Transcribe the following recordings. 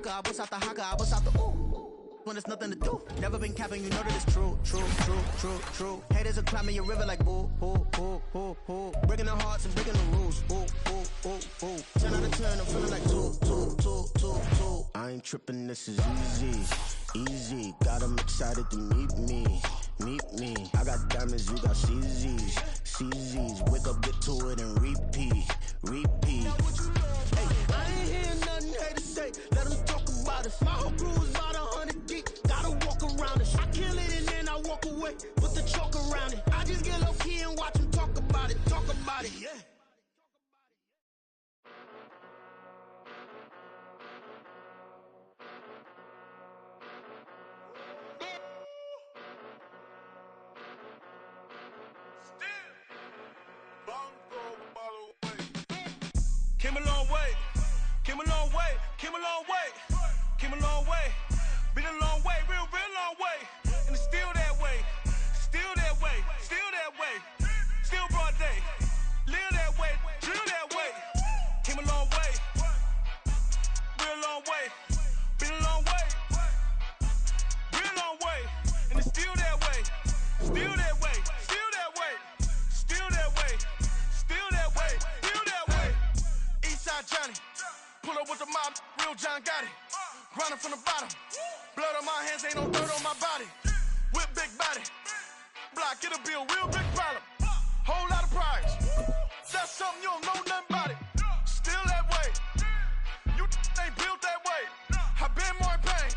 haka, I bust out the haka, I bust out the ooh. When there's nothing to do, never been capping, you know that it's true, true, true, true, true. Haters are climbing your river like boo, boo, boo, boo, boo. Breaking their hearts and breaking the rules, ooh, ooh, ooh, ooh. 10 out of 10, I'm feeling like two. I ain't tripping, this is easy. Got them excited to meet me. I got diamonds, you got CZs. Wake up, get to it, and repeat. Hey, I ain't hearing nothing haters say. Let them talk about us. My whole crew is about 100 deep. Gotta walk around it. I kill it and then I walk away. Put the chalk around it. I just get low key and watch them talk about it. Yeah. Came a long way. Been a long way. Real long way. And it's still that way. Still broad day. Live that way. Drill that way. Came a long way. Real long way. Been a long way. Real long way. And it's still that way. Eastside Johnny. Pull up with the mob. Real John got it. Grinding from the bottom. Blood on my hands, ain't no dirt on my body. Whip big body. Block, it'll be a real big problem. Whole lot of prize. That's something you don't know nothing about it. Still that way. You ain't built that way. I been more in pain.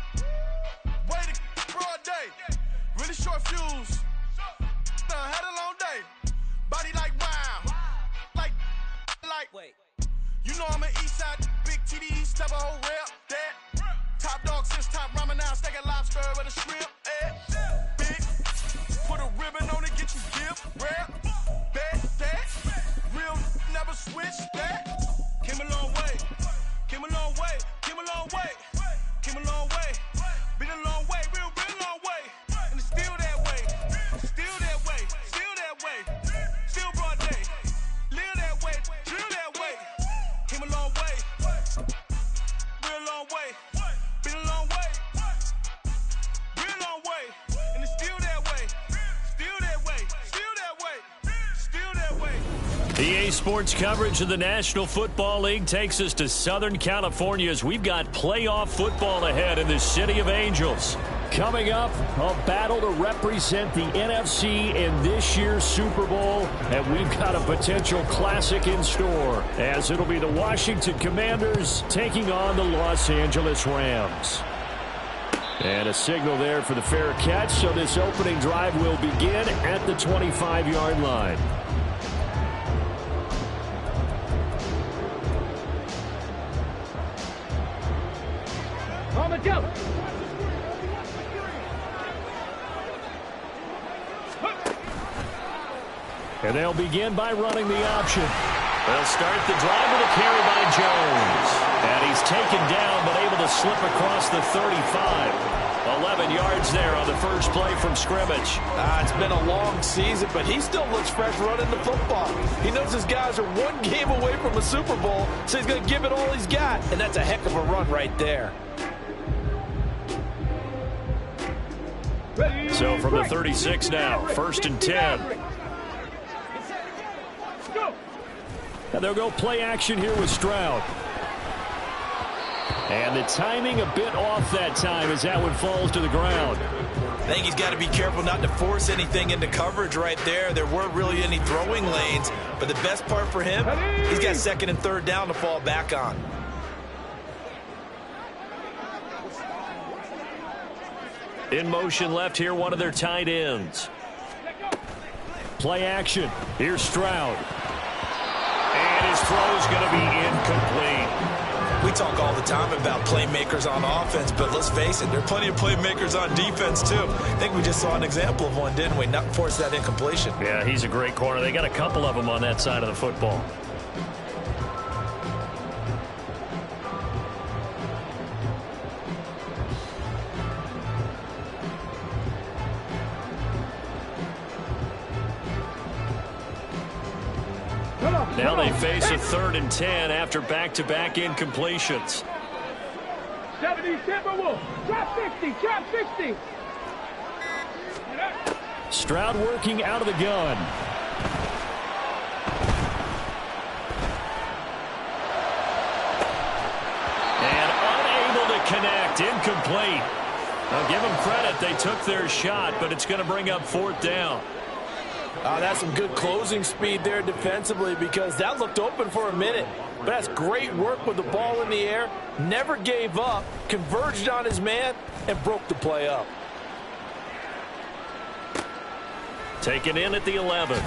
Way to broad day. Really short fuse. Had a long day. Body like wow. Like. Wait. You know I'm an east side, big TDs, type of whole rap. That. Top dog since top ramen now, stacking lobster with a shrimp. Big. Put a ribbon on it, get you gift. Rap. Bet that. Real never switch that. Came a long way. Been a long way. Real long way. And it's still that way. Still broad day. Live that way. Drill that way. Came a long way. Real long way. Been a long way. Real long way. And it's still that way. EA Sports coverage of the National Football League takes us to Southern California as we've got playoff football ahead in the City of Angels. Coming up, a battle to represent the NFC in this year's Super Bowl, and we've got a potential classic in store, as it'll be the Washington Commanders taking on the Los Angeles Rams. And a signal there for the fair catch, so this opening drive will begin at the 25-yard line. Go! And they'll begin by running the option. They'll start the drive with a carry by Jones. And he's taken down but able to slip across the 35. 11 yards there on the first play from scrimmage. It's been a long season, but he still looks fresh running the football. He knows his guys are one game away from a Super Bowl, so he's going to give it all he's got. And that's a heck of a run right there. So from the 36 now, 1st and 10. And they'll go play action here with Stroud. And the timing a bit off that time as that one falls to the ground. I think he's got to be careful not to force anything into coverage right there. There weren't really any throwing lanes, but the best part for him, he's got 2nd and 3rd down to fall back on. In motion left here, one of their tight ends. Play action. Here's Stroud. And his throw is going to be incomplete. We talk all the time about playmakers on offense, but let's face it, there are plenty of playmakers on defense too. I think we just saw an example of one, didn't we? Not force that incompletion. Yeah, he's a great corner. They got a couple of them on that side of the football. Now they face a 3rd and 10 after back-to-back incompletions. 70, Timberwolves. Drop 60, drop 60. Stroud working out of the gun. And unable to connect. Incomplete. I'll give them credit. They took their shot, but it's going to bring up 4th down. That's some good closing speed there defensively, because that looked open for a minute. But that's great work with the ball in the air. Never gave up, converged on his man, and broke the play up. Taken in at the 11.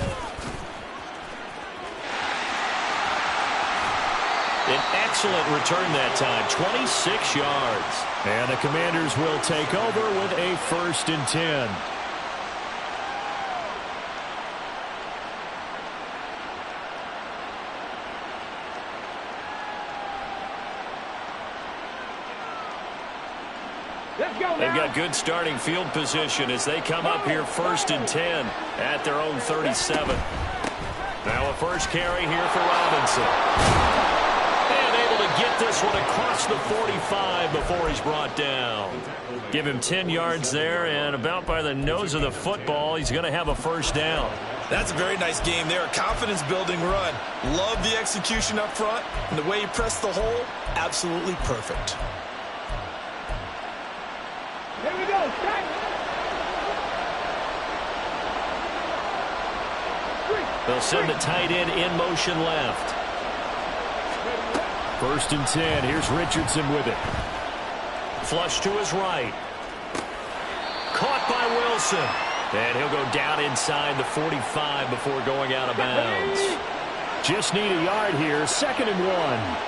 An excellent return that time, 26 yards. And the Commanders will take over with a 1st and 10. They've got good starting field position as they come up here 1st and 10 at their own 37. Now a first carry here for Robinson. And able to get this one across the 45 before he's brought down. Give him 10 yards there, and about by the nose of the football, he's going to have a 1st down. That's a very nice game there. A confidence-building run. Love the execution up front, and the way he pressed the hole, absolutely perfect. Here we go. They'll send the tight end in motion left. 1st and 10. Here's Richardson with it. Flush to his right. Caught by Wilson. And he'll go down inside the 45 before going out of bounds. Just need a yard here. 2nd and 1.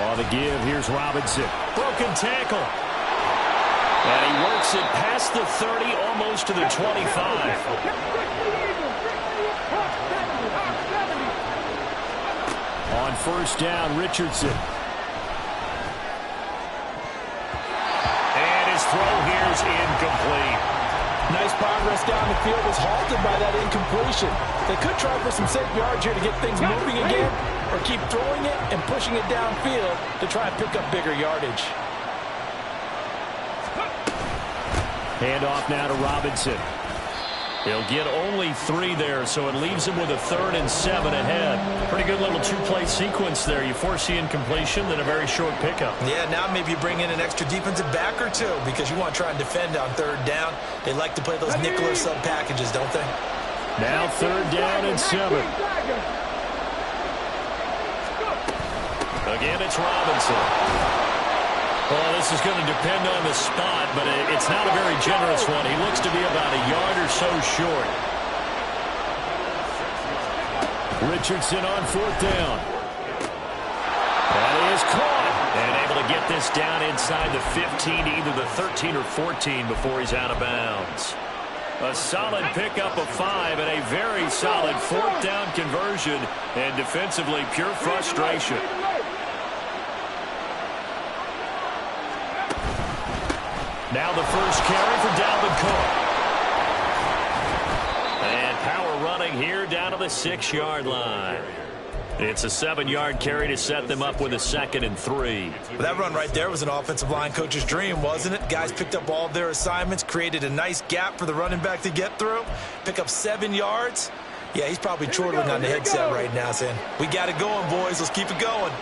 On the give, here's Robinson. Broken tackle. And he works it past the 30, almost to the 25. On 1st down, Richardson. And his throw here is incomplete. Nice progress down the field was halted by that incompletion. They could try for some safe yards here to get things moving again, or keep throwing it and pushing it downfield to try and pick up bigger yardage. Hand off now to Robinson. He'll get only 3 there, so it leaves him with a 3rd and 7 ahead. Pretty good little 2-play sequence there. You force the incompletion, then a very short pickup. Yeah, now maybe you bring in an extra defensive back or 2 because you want to try and defend on 3rd down. They like to play those nickel or sub packages, don't they? Now 3rd down and 7. Again, it's Robinson. Well, this is going to depend on the spot, but it's not a very generous one. He looks to be about a yard or so short. Richardson on 4th down. That is caught. And able to get this down inside the 15, either the 13 or 14 before he's out of bounds. A solid pickup of 5 and a very solid 4th down conversion, and defensively pure frustration. Now the first carry for Dalvin Cook. And power running here down to the 6-yard line. It's a 7-yard carry to set them up with a 2nd and 3. Well, that run right there was an offensive line coach's dream, wasn't it? Guys picked up all of their assignments, created a nice gap for the running back to get through, pick up 7 yards. Yeah, he's probably chortling on the headset right now saying, we got it going, boys. Let's keep it going.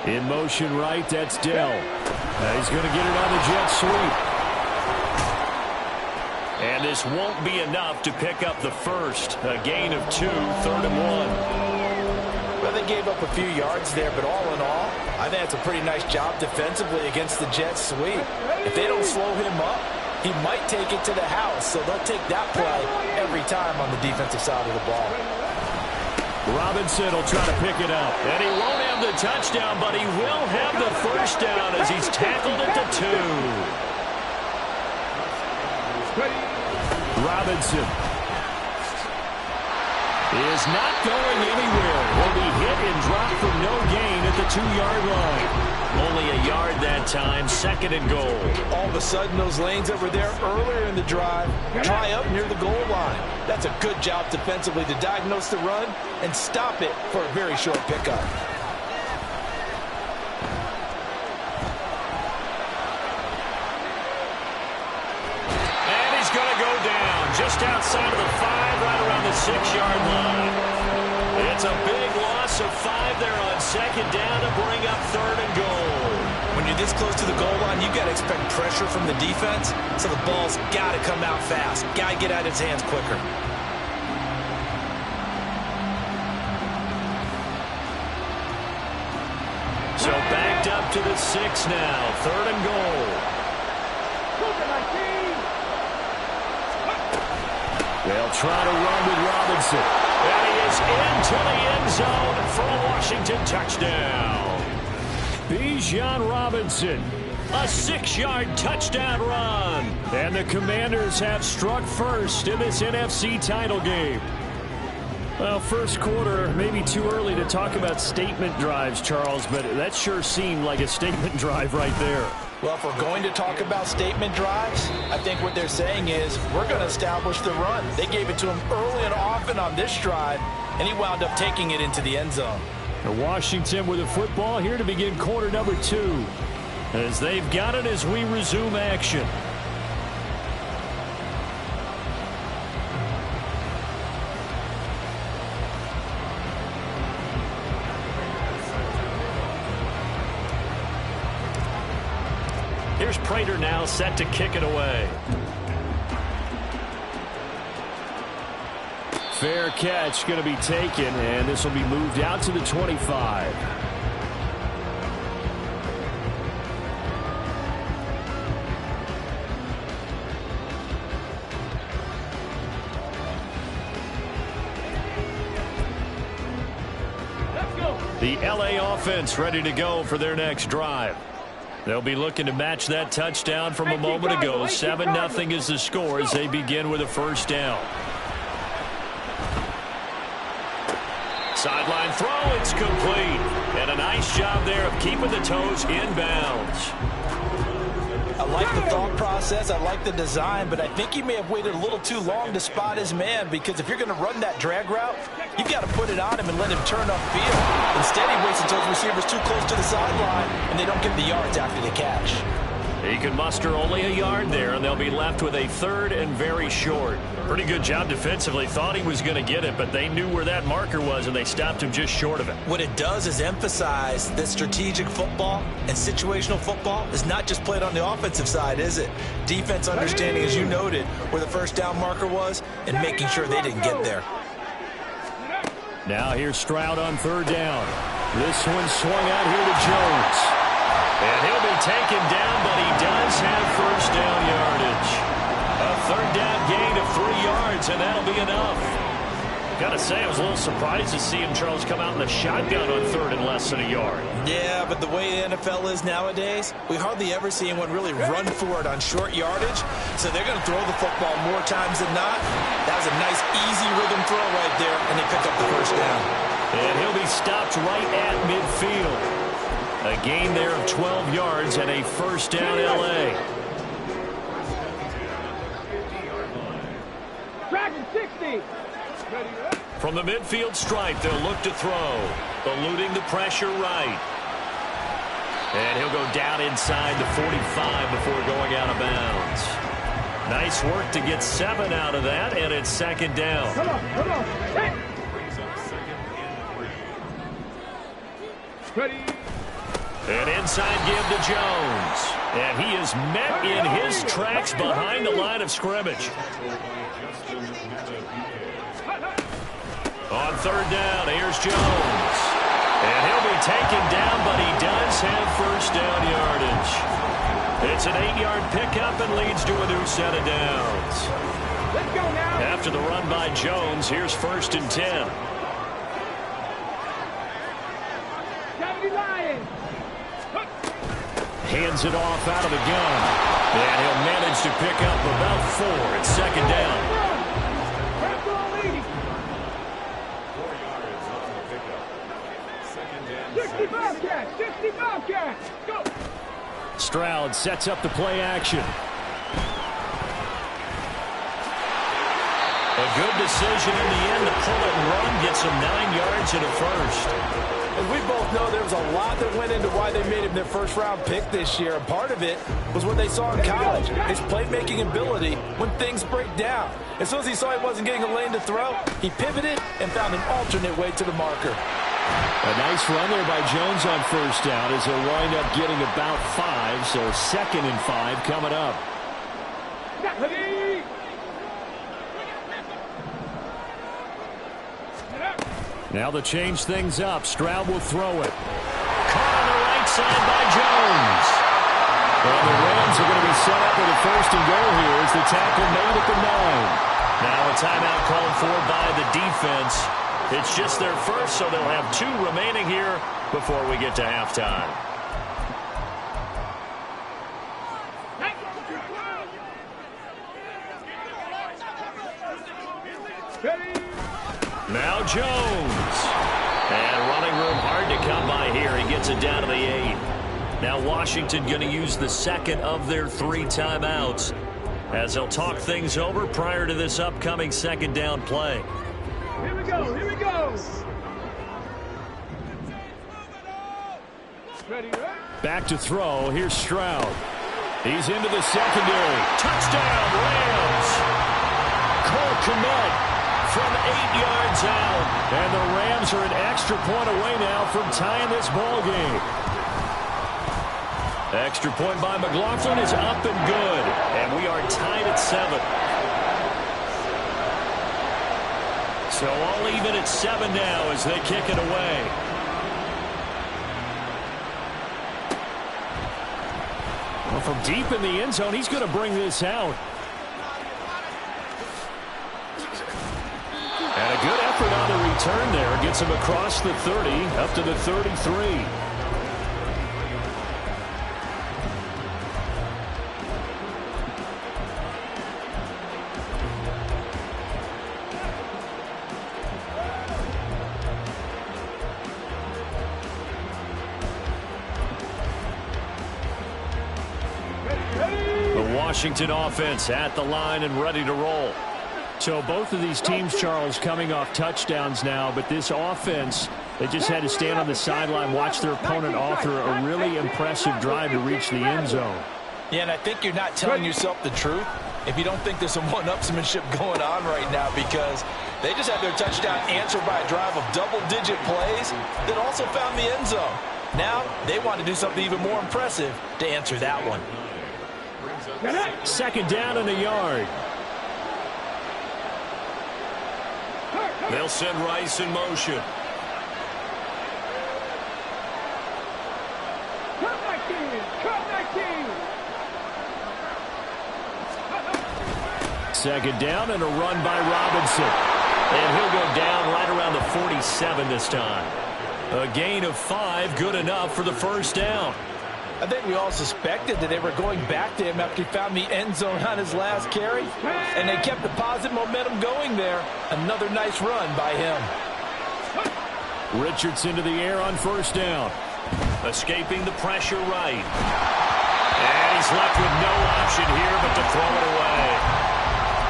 In motion right, that's Dell. He's going to get it on the jet sweep. And this won't be enough to pick up the first. A gain of 2, 3rd and 1. Well, they gave up a few yards there, but all in all, I think that's a pretty nice job defensively against the jet sweep. If they don't slow him up, he might take it to the house, so they'll take that play every time on the defensive side of the ball. Robinson will try to pick it up. And he won't have the touchdown, but he will have the first down as he's tackled at the 2. Robinson is not going anywhere. Will be hit and dropped for no gain at the 2-yard line. Only a yard that time, 2nd and goal. All of a sudden, those lanes that were there earlier in the drive dry up near the goal line. That's a good job defensively to diagnose the run and stop it for a very short pickup. And he's going to go down just outside of the 5, right around the 6-yard line. It's a big loss of 5 there on 2nd down to bring up 3rd and goal. When you're this close to the goal line, you got to expect pressure from the defense, so the ball's got to come out fast. Got to get out of his hands quicker. So backed up to the 6 now, 3rd and goal. They'll try to run with Robinson. And he is into the end zone for a Washington touchdown. Bijan Robinson, a 6-yard touchdown run. And the Commanders have struck first in this NFC title game. Well, first quarter, maybe too early to talk about statement drives, Charles, but that sure seemed like a statement drive right there. Well, if we're going to talk about statement drives, I think what they're saying is we're going to establish the run. They gave it to him early and often on this drive, and he wound up taking it into the end zone. Washington with the football here to begin quarter number 2, as they've got it as we resume action. Here's Prater now set to kick it away. Fair catch going to be taken, and this will be moved out to the 25. The LA offense ready to go for their next drive. They'll be looking to match that touchdown from a moment ago. 7-0 is the score as they begin with a first down. Sideline throw, it's complete. And a nice job there of keeping the toes inbounds. I like the thought process. I like the design, but I think he may have waited a little too long to spot his man, because if you're going to run that drag route, you've got to put it on him and let him turn upfield. Instead, he waits until his receivers too close to the sideline, and they don't get the yards after the catch. He could muster only a yard there, and they'll be left with a 3rd and very short. Pretty good job defensively. Thought he was going to get it, but they knew where that marker was, and they stopped him just short of it. What it does is emphasize that strategic football and situational football is not just played on the offensive side, is it? Defense understanding, as you noted, where the first down marker was and making sure they didn't get there. Now here's Stroud on 3rd down. This one swung out here to Jones. And he'll be taken down, but he does have first down yardage. A 3rd down gain of 3 yards, and that'll be enough. Got to say, I was a little surprised to see him, Charles, come out in the shotgun on 3rd and less than a yard. Yeah, but the way the NFL is nowadays, we hardly ever see anyone really run for it on short yardage. So they're going to throw the football more times than not. That was a nice, easy rhythm throw right there, and they pick up the first down. And he'll be stopped right at midfield. A gain there of 12 yards and a first down LA. Dragon 60. From the midfield stripe, they'll look to throw. Eluding the pressure right. And he'll go down inside the 45 before going out of bounds. Nice work to get 7 out of that, and it's 2nd down. Come on, come on. Hey. Ready. An inside give to Jones. And he is met in his tracks behind the line of scrimmage. On 3rd down, here's Jones. And he'll be taken down, but he does have first down yardage. It's an 8-yard pickup and leads to a new set of downs. Let's go now. After the run by Jones, here's 1st and 10. Hands it off out of the gun. And he'll manage to pick up about 4. It's 2nd down. 65 catch, 65 catch. Stroud sets up the play action. A good decision in the end to pull it and run, gets him 9 yards and a first. And we both know there was a lot that went into why they made him their first-round pick this year. And part of it was what they saw in college, his playmaking ability when things break down. As soon as he saw he wasn't getting a lane to throw, he pivoted and found an alternate way to the marker. A nice run there by Jones on first down as he'll wind up getting about 5, so 2nd and 5 coming up. Now to change things up, Stroud will throw it. Caught on the right side by Jones. And the Rams are going to be set up with a 1st and goal here as the tackle made at the 9. Now a timeout called for by the defense. It's just their first, so they'll have 2 remaining here before we get to halftime. Now Jones. And running room hard to come by here. He gets it down to the 8. Now Washington going to use the 2nd of their 3 timeouts as they'll talk things over prior to this upcoming 2nd down play. Here we go, here we go. Ready, right? Back to throw. Here's Stroud. He's into the secondary. Touchdown, Rams. Cole Kmet from 8 yards out. And the Rams are an extra point away now from tying this ball game. Extra point by McLaughlin is up and good. And we are tied at 7. So all even at 7 now as they kick it away. Well, from deep in the end zone, he's going to bring this out. And a good effort on the return there. Gets him across the 30, up to the 33. Washington offense at the line and ready to roll. So both of these teams, Charles, coming off touchdowns now, but this offense, they just had to stand on the sideline, watch their opponent author a really impressive drive to reach the end zone. Yeah, and I think you're not telling yourself the truth if you don't think there's some one-upsmanship going on right now, because they just had their touchdown answered by a drive of double-digit plays that also found the end zone. Now they want to do something even more impressive to answer that one. 2nd down and a yard. They'll send Rice in motion. Cut back in! Cut back in! 2nd down and a run by Robinson. And he'll go down right around the 47 this time. A gain of 5, good enough for the 1st down. I think we all suspected that they were going back to him after he found the end zone on his last carry, and they kept the positive momentum going there. Another nice run by him. Richardson to the air on 1st down. Escaping the pressure right. And he's left with no option here but to throw it away.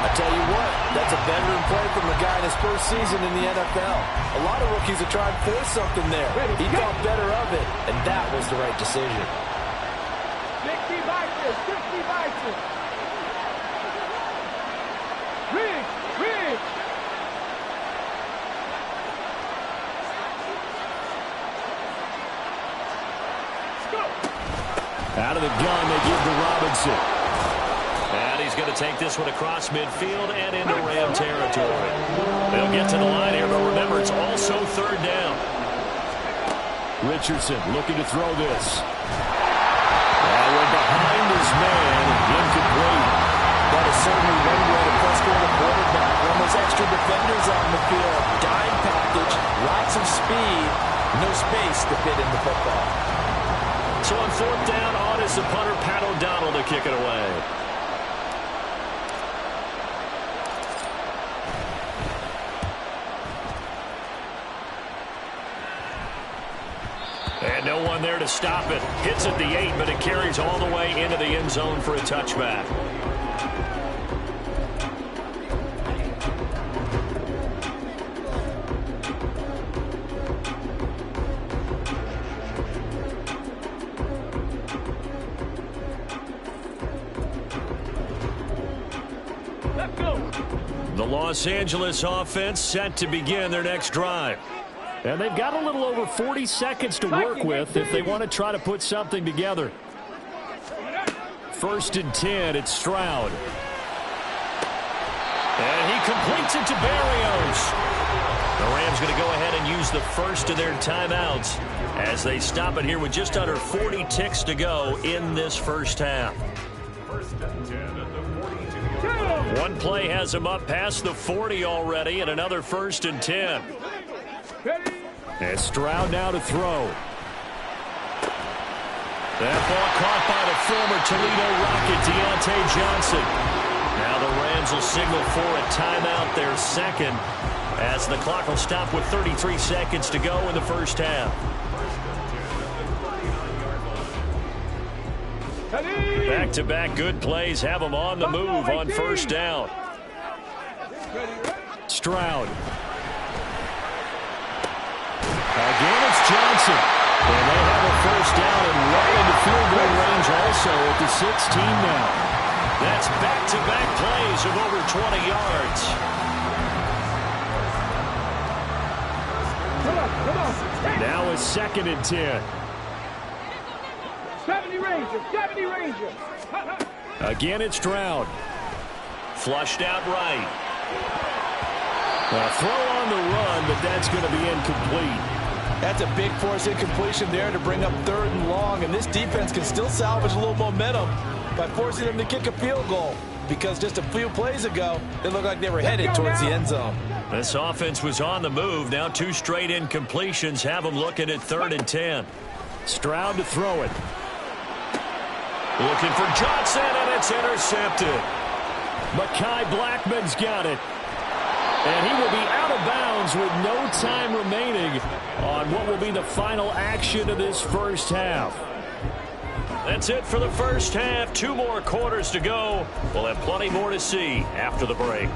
I tell you what, that's a veteran play from a guy in his first season in the NFL. A lot of rookies are trying to force something there. He thought better of it, and that was the right decision. 60 Vices, 60 Vices. Ridge. Out of the gun, they give to Robinson. And he's going to take this one across midfield and into Ram territory. They'll get to the line here, but remember, it's also 3rd down. Richardson looking to throw this. And we're behind his man, incomplete. That is certainly one way to frustrate a quarterback. When those extra defenders on the field, dime package, lots of speed, no space to fit in the football. So on 4th down, on is the punter, Pat O'Donnell, to kick it away. And no one there there to stop it. Hits at the 8, but it carries all the way into the end zone for a touchback. The Los Angeles offense set to begin their next drive. And they've got a little over 40 seconds to work with if they want to try to put something together. 1st and 10, it's Stroud. And he completes it to Berrios. The Rams going to go ahead and use the first of their timeouts as they stop it here with just under 40 ticks to go in this first half. 1st and 10 at the 42. One play has him up past the 40 already, and another 1st and 10. And Stroud now to throw. That ball caught by the former Toledo Rocket, Deontay Johnson. Now the Rams will signal for a timeout, their second, as the clock will stop with 33 seconds to go in the first half. Back-to-back good plays have them on the move on 1st down. Stroud. Again, it's Johnson. And they have a 1st down and right into field goal range also at the 16 now. That's back-to-back plays of over 20 yards. Now a 2nd and 10. 70 Ranger, 70 Ranger. Again, it's Stroud. Flushed out right. A throw on the run, but that's going to be incomplete. That's a big force incompletion there to bring up 3rd and long, and this defense can still salvage a little momentum by forcing them to kick a field goal, because just a few plays ago, they looked like they were headed towards the end zone. This offense was on the move. Now 2 straight incompletions have them looking at 3rd and 10. Stroud to throw it. Looking for Johnson, and it's intercepted. Mekhi Blackmon's got it. And he will be out of bounds with no time remaining on what will be the final action of this first half. That's it for the first half. 2 more quarters to go. We'll have plenty more to see after the break.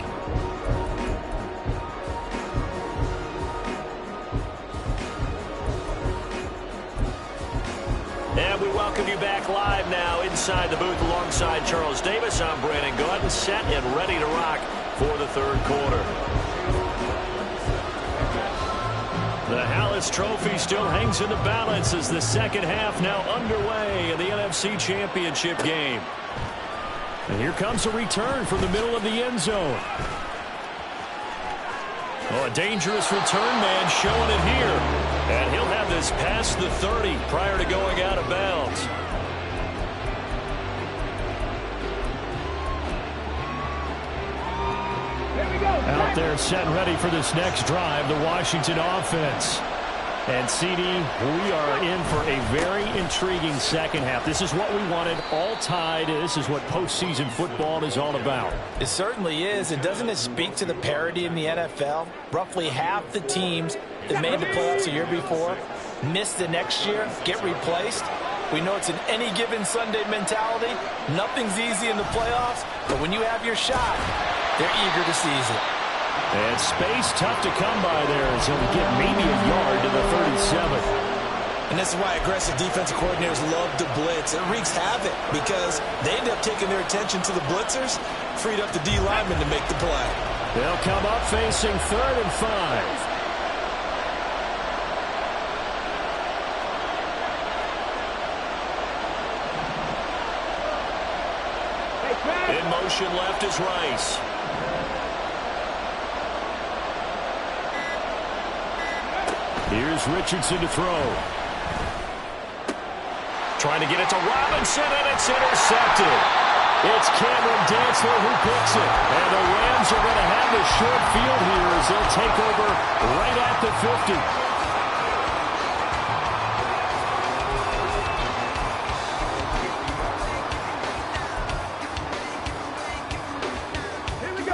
And we welcome you back live now inside the booth alongside Charles Davis. I'm Brandon Gaudin, set and ready to rock for the 3rd quarter. The Hallis Trophy still hangs in the balance as the second half now underway in the NFC Championship game. And here comes a return from the middle of the end zone. Oh, a dangerous return man showing it here. And he'll have this past the 30 prior to going out of bounds. Out there set and ready for this next drive, the Washington offense. And CD, we are in for a very intriguing second half. This is what we wanted, all tied. This is what postseason football is all about. It certainly is. And doesn't it speak to the parity in the NFL? Roughly half the teams that made the playoffs the year before miss the next year, get replaced. We know it's an any given Sunday mentality. Nothing's easy in the playoffs, but when you have your shot, they're eager to seize it. And space tough to come by there as he'll get maybe a yard to the 37. And this is why aggressive defensive coordinators love to blitz. It wreaks havoc because they end up taking their attention to the blitzers, freed up the D linemen to make the play. They'll come up facing 3rd and 5. In motion left is Rice. Here's Richardson to throw. Trying to get it to Robinson, and it's intercepted. It's Cameron Dantzler who picks it. And the Rams are going to have the short field here as they'll take over right at the 50.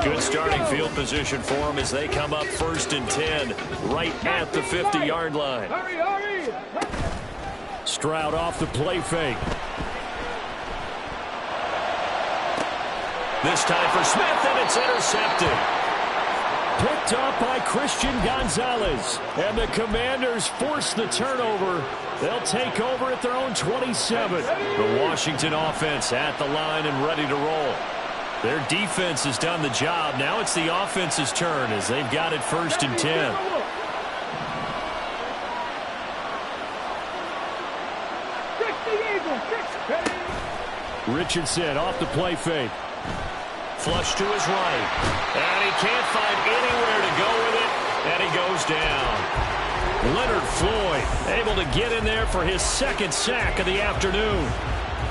Good starting field position for them as they come up 1st and 10 right at the 50-yard line. Stroud off the play fake. This time for Smith, and it's intercepted. Picked up by Christian Gonzalez. And the Commanders force the turnover. They'll take over at their own 27. The Washington offense at the line and ready to roll. Their defense has done the job. Now it's the offense's turn as they've got it 1st and 10. Richardson off the play fake. Flush to his right. And he can't find anywhere to go with it. And he goes down. Leonard Floyd able to get in there for his 2nd sack of the afternoon.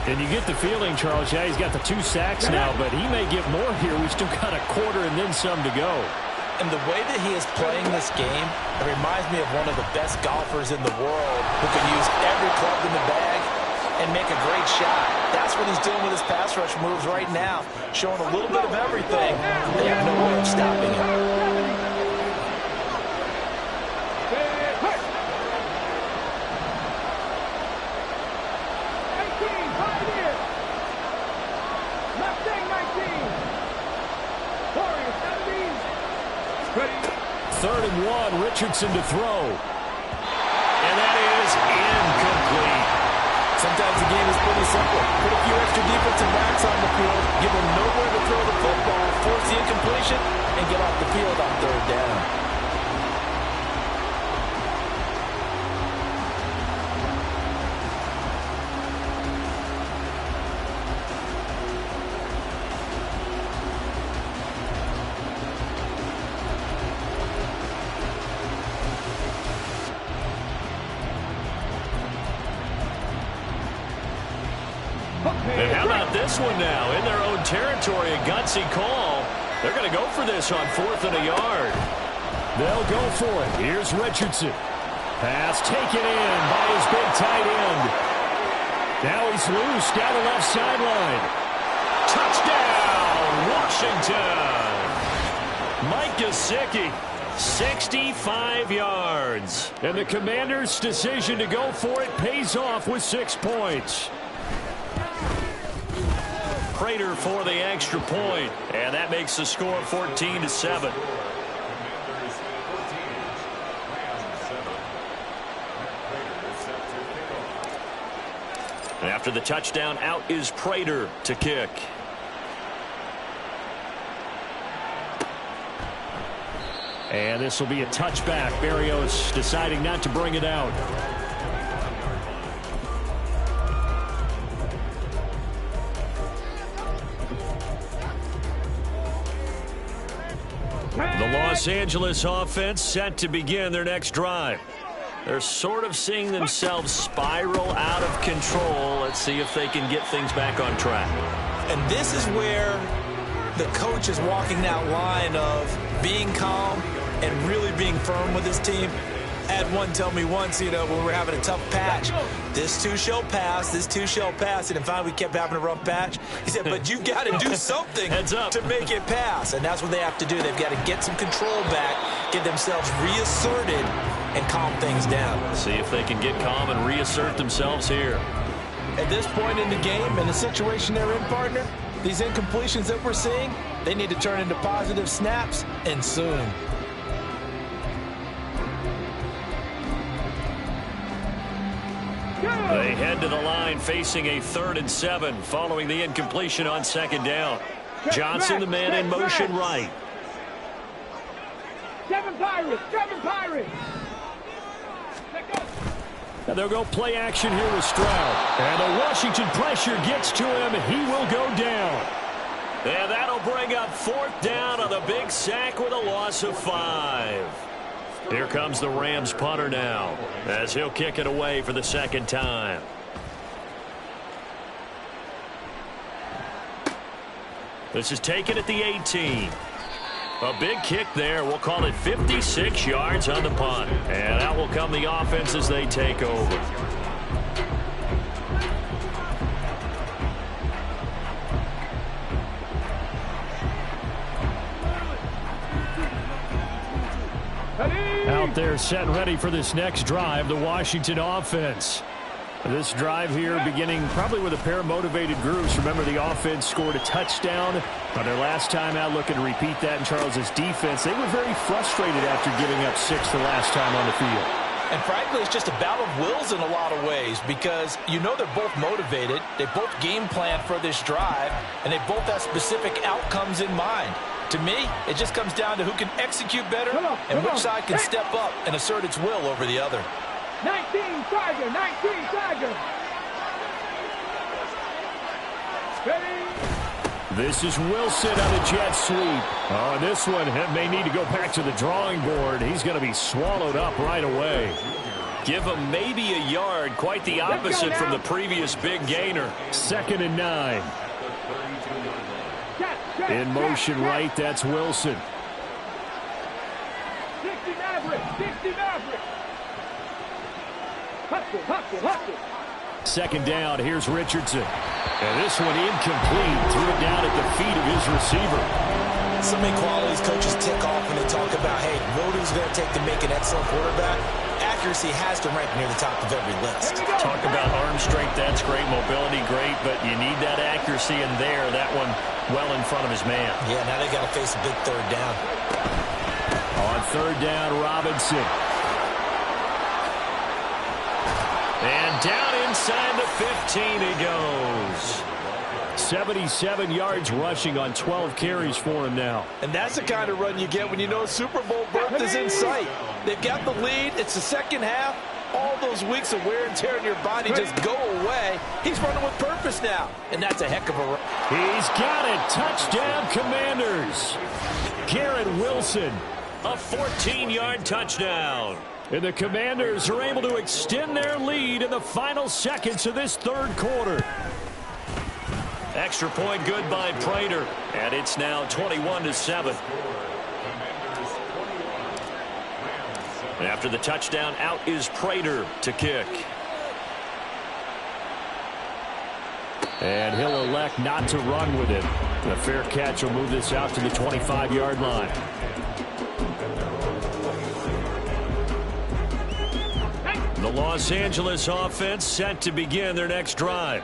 And you get the feeling, Charles, yeah, he's got the 2 sacks now, but he may get more here. We've still got a quarter and then some to go. And the way that he is playing this game, it reminds me of one of the best golfers in the world who can use every club in the bag and make a great shot. That's what he's doing with his pass rush moves right now, showing a little bit of everything. They have no way of stopping him. Third and 1, Richardson to throw. And that is incomplete. Sometimes the game is pretty simple. Put a few extra defensive backs on the field, give them nowhere to throw the football, force the incompletion, and get off the field on 3rd down. And how about this one now? In their own territory, a gutsy call. They're going to go for this on 4th and a yard. They'll go for it. Here's Richardson. Pass taken in by his big tight end. Now he's loose down the left sideline. Touchdown, Washington. Mike Gesicki, 65 yards. And the Commanders' decision to go for it pays off with 6 points. Prater for the extra point, and that makes the score 14-7. And after the touchdown, out is Prater to kick. And this will be a touchback. Berrios deciding not to bring it out. The Los Angeles offense set to begin their next drive. They're sort of seeing themselves spiral out of control. Let's see if they can get things back on track. And this is where the coach is walking that line of being calm and really being firm with his team. I had one tell me once, when we were having a tough patch, this too shall pass, this too shall pass. And finally we kept having a rough patch. He said, but you got to do something to make it pass. And that's what they have to do. They've got to get some control back, get themselves reasserted, and calm things down. See if they can get calm and reassert themselves here. At this point in the game, in the situation they're in, partner, these incompletions that we're seeing, they need to turn into positive snaps, and soon. They head to the line facing a 3rd and 7 following the incompletion on 2nd down. Johnson, the man in motion right. 7 Pirates, 7 Pirates. And they'll go play action here with Stroud. And the Washington pressure gets to him. He will go down. And that'll bring up 4th down on the big sack with a loss of 5. Here comes the Rams punter now as he'll kick it away for the 2nd time. This is taken at the 18. A big kick there. We'll call it 56 yards on the punt. And out will come the offense as they take over. Out there set and ready for this next drive, the Washington offense. This drive here beginning probably with a pair of motivated groups. Remember, the offense scored a touchdown on their last time out, looking to repeat that in Charles's defense. They were very frustrated after giving up 6 the last time on the field. And frankly, it's just a battle of wills in a lot of ways because you know they're both motivated. They both game plan for this drive, and they both have specific outcomes in mind. To me, it just comes down to who can execute better and which side can step up and assert its will over the other. 19 Tiger, 19 Tiger. Ready? This is Wilson on a jet sweep. Oh, and this one may need to go back to the drawing board. He's going to be swallowed up right away. Give him maybe a yard. Quite the opposite from the previous big gainer. 2nd and 9. In motion right, that's Wilson. 60 Maverick, 60 Maverick. Hustle. 2nd down, here's Richardson. And this one incomplete. Threw it down at the feet of his receiver. So many qualities coaches tick off when they talk about, hey, what is it going to take to make an excellent quarterback? Accuracy has to rank near the top of every list. Talk about arm strength, that's great. Mobility, great. But you need that accuracy in there. That one well in front of his man. Yeah, now they got to face a big 3rd down. On 3rd down, Robinson. And down inside the 15 he goes. 77 yards rushing on 12 carries for him now. And that's the kind of run you get when you know Super Bowl berth is in sight. They've got the lead. It's the second half. All those weeks of wear and tear in your body just go away. He's running with purpose now. And that's a heck of a run. He's got it. Touchdown, Commanders. Garrett Wilson. A 14-yard touchdown. And the Commanders are able to extend their lead in the final seconds of this 3rd quarter. Extra point good by Prater. And it's now 21-7. After the touchdown, out is Prater to kick. And he'll elect not to run with it. The fair catch will move this out to the 25-yard line. The Los Angeles offense set to begin their next drive.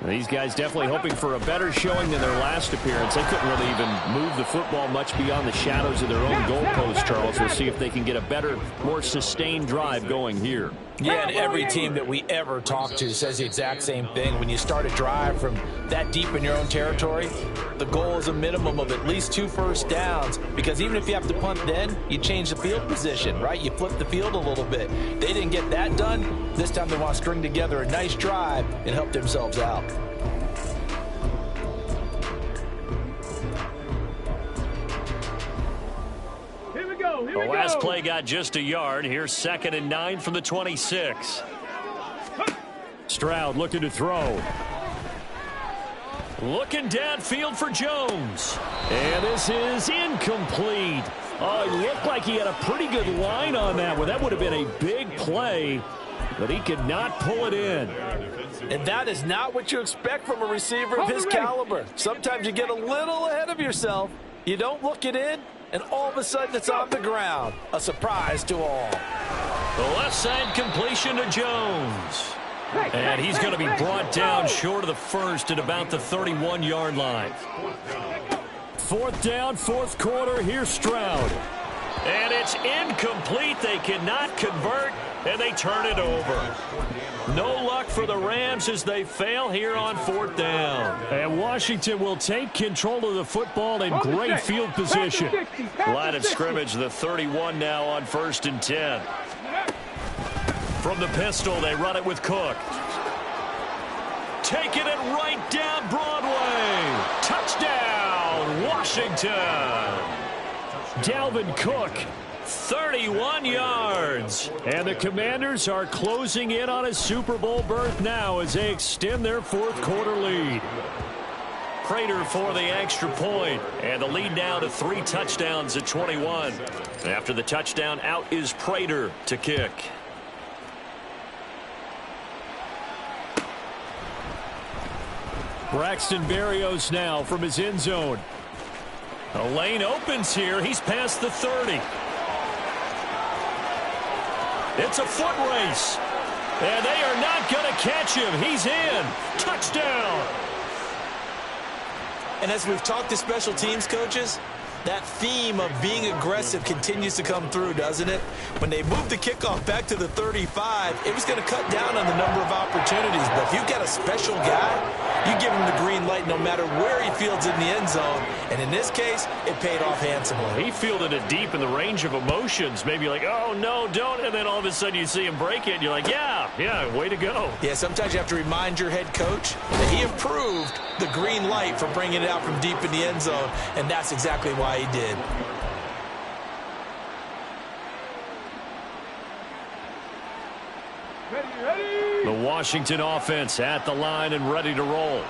These guys definitely hoping for a better showing than their last appearance. They couldn't really even move the football much beyond the shadows of their own goalpost, Charles. We'll see if they can get a better, more sustained drive going here. Yeah, and every team that we ever talk to says the exact same thing. When you start a drive from that deep in your own territory, the goal is a minimum of at least 2 first downs, because even if you have to punt then, you change the field position, right? You flip the field a little bit. They didn't get that done. This time they want to string together a nice drive and help themselves out. The last play got just a yard. Here's 2nd and 9 from the 26. Stroud looking to throw. Looking downfield for Jones. And this is incomplete. Oh, it looked like he had a pretty good line on that one. That would have been a big play, but he could not pull it in. And that is not what you expect from a receiver of his caliber. Sometimes you get a little ahead of yourself. You don't look it in, and all of a sudden it's on the ground. A surprise to all. The left side completion to Jones. And he's going to be brought down short of the first at about the 31-yard line. 4th down, 4th quarter. Here's Stroud. And it's incomplete. They cannot convert, and they turn it over. No luck for the Rams as they fail here on 4th down. And Washington will take control of the football in great field position. Line of scrimmage, the 31 now on 1st and 10. From the pistol, they run it with Cook. Taking it right down Broadway. Touchdown, Washington. Dalvin Cook, 31 yards. And the Commanders are closing in on a Super Bowl berth now as they extend their 4th quarter lead. Prater for the extra point. And the lead now to 3 touchdowns at 21. After the touchdown, out is Prater to kick. Braxton Berrios now from his end zone. The lane opens here. He's past the 30. It's a foot race. And they are not going to catch him. He's in. Touchdown. And as we've talked to special teams coaches, that theme of being aggressive continues to come through, doesn't it? When they moved the kickoff back to the 35, it was going to cut down on the number of opportunities. But if you've got a special guy, you give him the green light no matter where he fields in the end zone. And in this case, it paid off handsomely. He fielded it deep in the range of emotions. Maybe like, oh, no, don't. And then all of a sudden you see him break it. And you're like, yeah, way to go. Yeah, sometimes you have to remind your head coach that he approved the green light for bringing it out from deep in the end zone. And that's exactly why he did. The Washington offense at the line and ready to roll.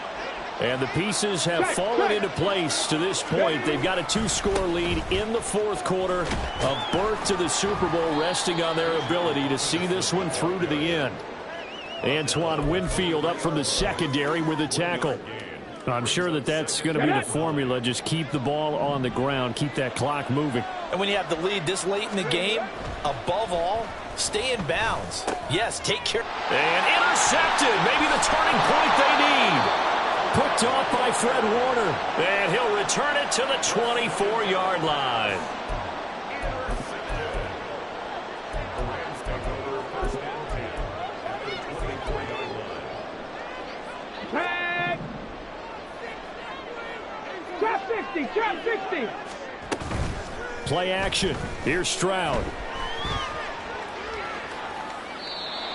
And the pieces have fallen into place to this point. They've got a 2-score lead in the fourth quarter. A berth to the Super Bowl resting on their ability to see this one through to the end. Antoine Winfield up from the secondary with a tackle. I'm sure that's going to be the formula. Just keep the ball on the ground. Keep that clock moving. And when you have the lead this late in the game, above all, stay in bounds. Yes, take care. And intercepted. Maybe the turning point they need. Picked off by Fred Warner. And he'll return it to the 24-yard line. Trap 60. Play action. Here's Stroud.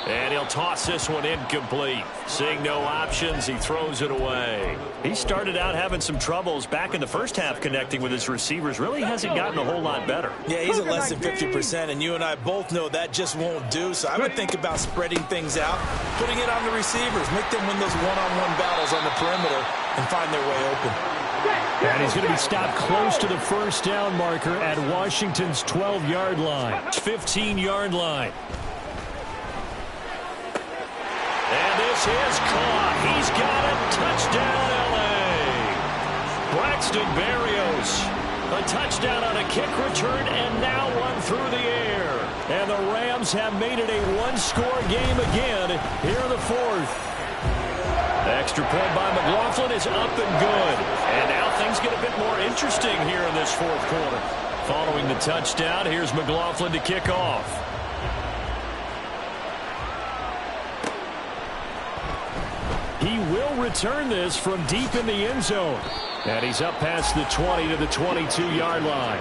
And he'll toss this one incomplete. Seeing no options, he throws it away. He started out having some troubles back in the first half connecting with his receivers. Really hasn't gotten a whole lot better. Yeah, he's at less than 50%, and you and I both know that just won't do. So I would think about spreading things out, putting it on the receivers, make them win those one-on-one battles on the perimeter, and find their way open. And he's going to be stopped close to the first down marker at Washington's 12-yard line. 15-yard line. And this is caught. He's got it. Touchdown, L.A. Braxton Berrios. A touchdown on a kick return and now one through the air. And the Rams have made it a one-score game again here in the fourth. Extra point by McLaughlin is up and good. And now things get a bit more interesting here in this fourth quarter. Following the touchdown, here's McLaughlin to kick off. He will return this from deep in the end zone. And he's up past the 20 to the 22-yard line.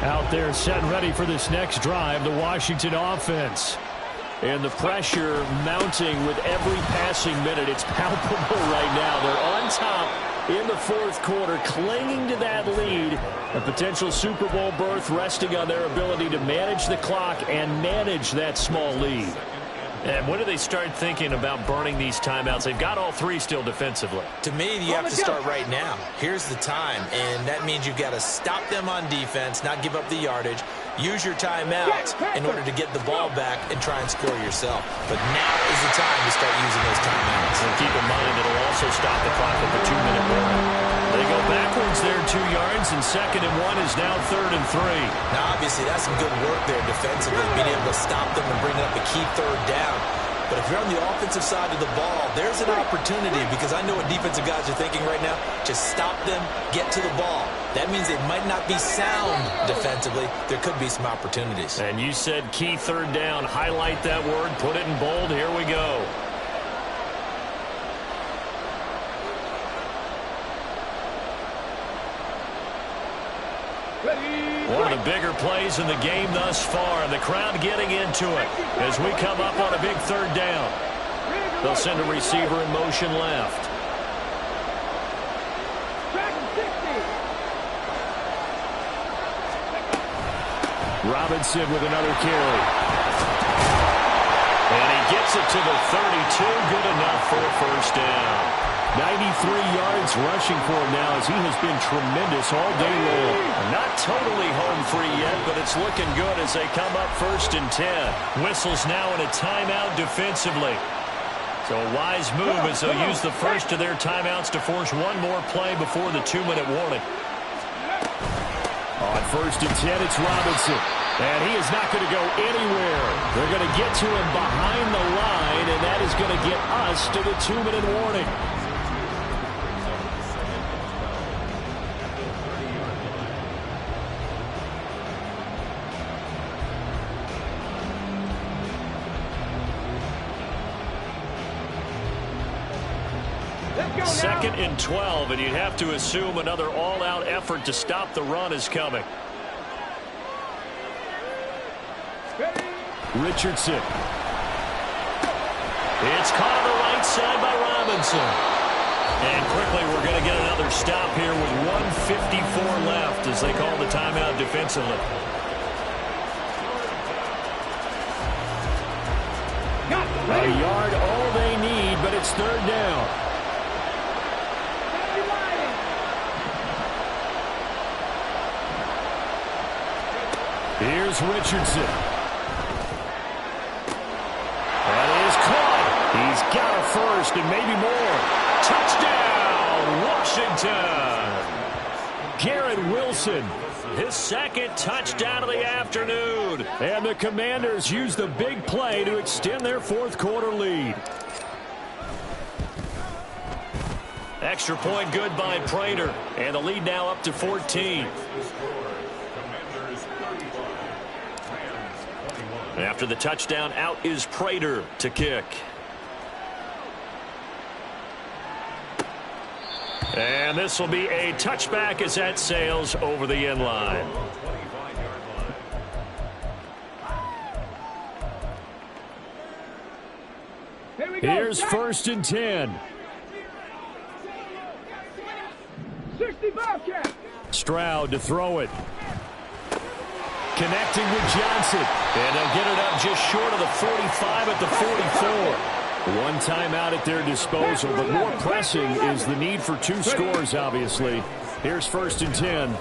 Out there set and ready for this next drive, the Washington offense. And the pressure mounting with every passing minute. It's palpable right now. They're on top in the fourth quarter, clinging to that lead. A potential Super Bowl berth resting on their ability to manage the clock and manage that small lead. And when do they start thinking about burning these timeouts? They've got all three still defensively. To me, you have to start right now. Here's the time, and that means you've got to stop them on defense, not give up the yardage, use your timeouts in order to get the ball back and try and score yourself. But now is the time to start using those timeouts. And keep in mind, it'll also stop the clock at the 2-minute warning. They go backwards there 2 yards, and 2nd and 1 is now 3rd and 3. Now, obviously, that's some good work there defensively, being able to stop them and bring up a key third down. But if you're on the offensive side of the ball, there's an opportunity, because I know what defensive guys are thinking right now. Just stop them, get to the ball. That means it might not be sound defensively. There could be some opportunities. And you said key third down. Highlight that word. Put it in bold. Here we go. One of the bigger plays in the game thus far, and the crowd getting into it as we come up on a big third down. They'll send a receiver in motion left. Robinson with another carry. And he gets it to the 32. Good enough for a first down. yards rushing for him now as he has been tremendous all day long. Not totally home free yet, but it's looking good as they come up 1st and 10. Whistles now in a timeout defensively. So a wise move as they'll use the first of their timeouts to force one more play before the 2-minute warning. On 1st and 10, it's Robinson. And he is not going to go anywhere. They're going to get to him behind the line, and that is going to get us to the 2-minute warning. Second and 12, and you'd have to assume another all-out effort to stop the run is coming. Richardson. It's caught on the right side by Robinson. And quickly we're going to get another stop here with 1:54 left as they call the timeout defensively. A yard all they need, but it's 3rd down. Here's Richardson. That is caught. He's got a first and maybe more. Touchdown, Washington. Garrett Wilson, his 2nd touchdown of the afternoon. And the Commanders use the big play to extend their 4th quarter lead. Extra point good by Prater. And the lead now up to 14. After the touchdown, out is Prater to kick. And this will be a touchback as that sails over the end line. Here's 1st and 10. 65 cap. Stroud to throw it. Connecting with Johnson. And they'll get it up just short of the 45 at the 44. One timeout at their disposal, but more pressing is the need for 2 scores, obviously. Here's 1st and 10.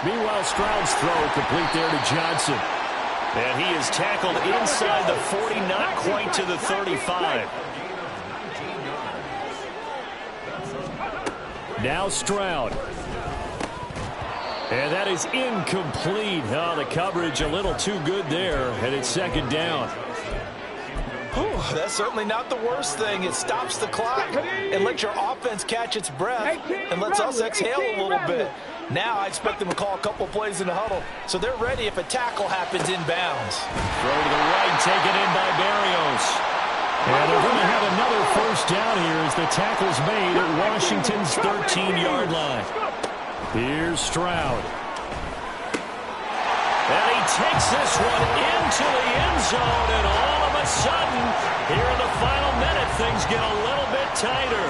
Meanwhile, Stroud's throw complete there to Johnson. And he is tackled inside the 40, not quite to the 35. Now Stroud. And that is incomplete. Oh, the coverage a little too good there, and it's 2nd down. Whew, that's certainly not the worst thing. It stops the clock and lets your offense catch its breath and lets us exhale a little bit. Now I expect them to call a couple plays in the huddle, so they're ready if a tackle happens inbounds. Throw to the right, taken in by Berrios. And they're going to have another 1st down here as the tackle's made at Washington's 13-yard line. Here's Stroud. And he takes this one into the end zone, and all of a sudden, here in the final minute, things get a little bit tighter.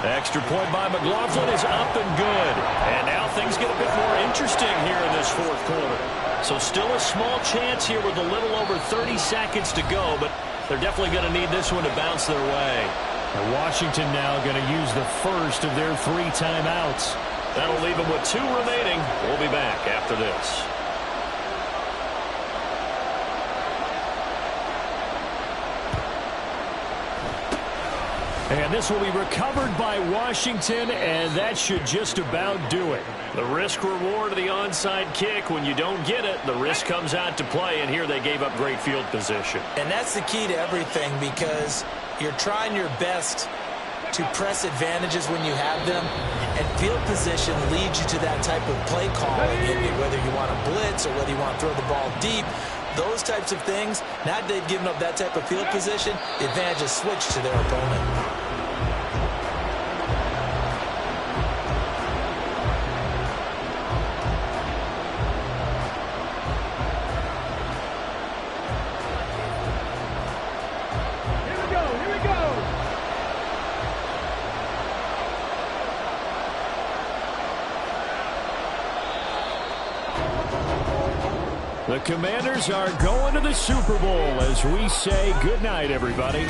Extra point by McLaughlin is up and good. And now things get a bit more interesting here in this 4th quarter. So still a small chance here with a little over 30 seconds to go, but they're definitely going to need this one to bounce their way. And Washington now going to use the first of their 3 timeouts. That'll leave them with 2 remaining. We'll be back after this. And this will be recovered by Washington, and that should just about do it. The risk-reward of the onside kick, when you don't get it, the risk comes out to play, and here they gave up great field position. And that's the key to everything, because you're trying your best to press advantages when you have them, and field position leads you to that type of play calling, whether you want to blitz or whether you want to throw the ball deep. Those types of things, now that they've given up that type of field position, the advantage is switched to their opponent. The Commanders are going to the Super Bowl as we say goodnight, everybody.